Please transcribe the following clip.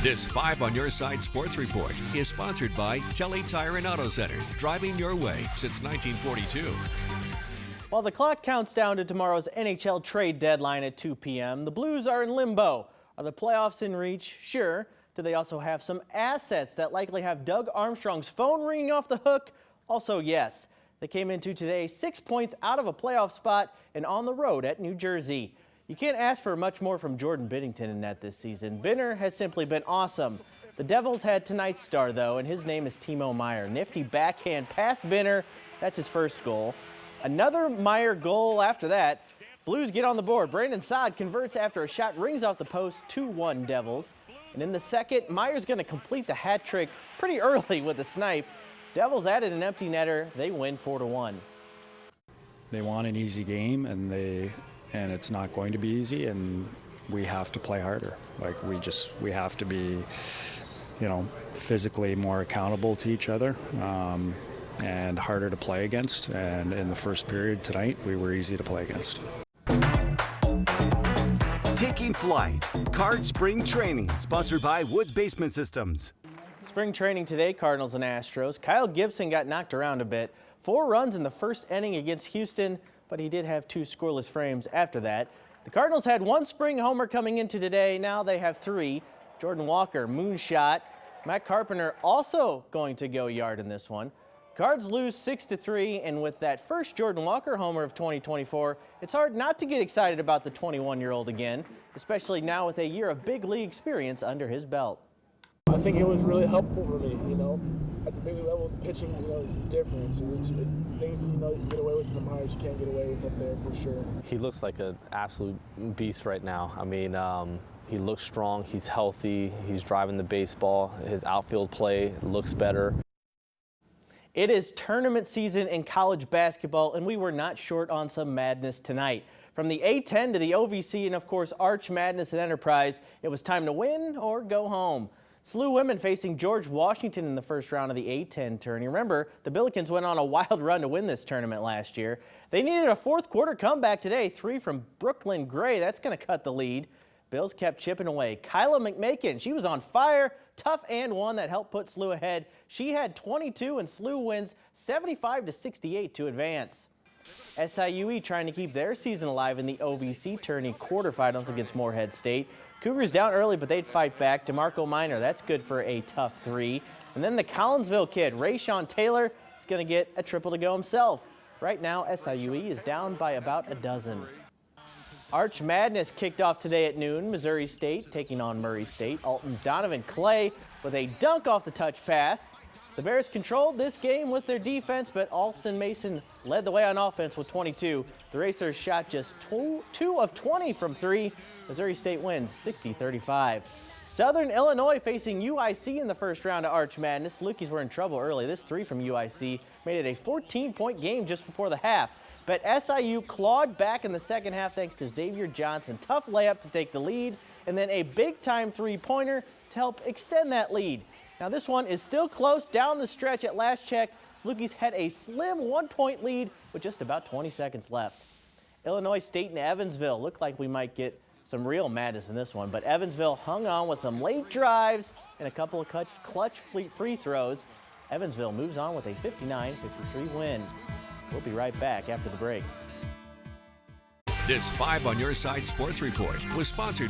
This 5 on Your Side Sports Report is sponsored by Telly Tire and Auto Centers, driving your way since 1942. While the clock counts down to tomorrow's NHL trade deadline at 2 p.m., the Blues are in limbo. Are the playoffs in reach? Sure. Do they also have some assets that likely have Doug Armstrong's phone ringing off the hook? Also, yes. They came into today 6 points out of a playoff spot and on the road at New Jersey. You can't ask for much more from Jordan Binnington in net this season. Binner has simply been awesome. The Devils had tonight's star, though, and his name is Timo Meier. Nifty backhand past Binner. That's his first goal. Another Meier goal after that. Blues get on the board. Brandon Saad converts after a shot rings off the post. 2-1 Devils. And in the second, Meier's going to complete the hat trick pretty early with a snipe. Devils added an empty netter. They win 4-1. They want an easy game, and it's not going to be easy, and we have to play harder. Like we have to be, physically more accountable to each other, and harder to play against. And in the first period tonight, we were easy to play against. Taking flight. Card Spring Training, sponsored by Wood Basement Systems. Spring training today, Cardinals and Astros. Kyle Gibson got knocked around a bit. 4 runs in the first inning against Houston, but he did have 2 scoreless frames after that. The Cardinals had 1 spring homer coming into today. Now they have 3. Jordan Walker, moonshot. Matt Carpenter also going to go yard in this one. Cards lose 6-3, and with that first Jordan Walker homer of 2024, it's hard not to get excited about the 21-year-old again, especially now with a year of big league experience under his belt. I think it was really helpful for me, at the big league level, pitching, is different. So things, you get away with in the minors, you can't get away with up there for sure. He looks like an absolute beast right now. I mean, he looks strong, he's healthy, he's driving the baseball, his outfield play looks better. It is tournament season in college basketball, and we were not short on some madness tonight. From the A10 to the OVC and, of course, Arch Madness at Enterprise, it was time to win or go home. SLU women facing George Washington in the first round of the A10 tourney. Remember, the Billikens went on a wild run to win this tournament last year. They needed a fourth quarter comeback today. 3 from Brooklyn Gray. That's going to cut the lead. Bills kept chipping away. Kyla McMakin, she was on fire. Tough and one that helped put SLU ahead. She had 22, and SLU wins 75-68 to advance. SIUE trying to keep their season alive in the OVC tourney quarterfinals against Morehead State. Cougars down early, but they'd fight back. DeMarco Minor, that's good for a tough 3. And then the Collinsville kid, Rayshawn Taylor, is going to get a triple to go himself. Right now, SIUE is down by about a dozen. Arch Madness kicked off today at noon. Missouri State taking on Murray State. Alton's Donovan Clay with a dunk off the touch pass. The Bears controlled this game with their defense, but Alston Mason led the way on offense with 22. The Racers shot just 2 of 20 from 3. Missouri State wins 60-35. Southern Illinois facing UIC in the first round of Arch Madness. Lukey's were in trouble early. This 3 from UIC made it a 14-point game just before the half. But SIU clawed back in the second half thanks to Xavier Johnson. Tough layup to take the lead, and then a big-time 3-pointer to help extend that lead. Now this one is still close down the stretch at last check. Salukis had a slim 1-point lead with just about 20 seconds left. Illinois State and Evansville looked like we might get some real madness in this one, but Evansville hung on with some late drives and a couple of clutch free throws. Evansville moves on with a 59-53 win. We'll be right back after the break. This 5 on Your Side Sports Report was sponsored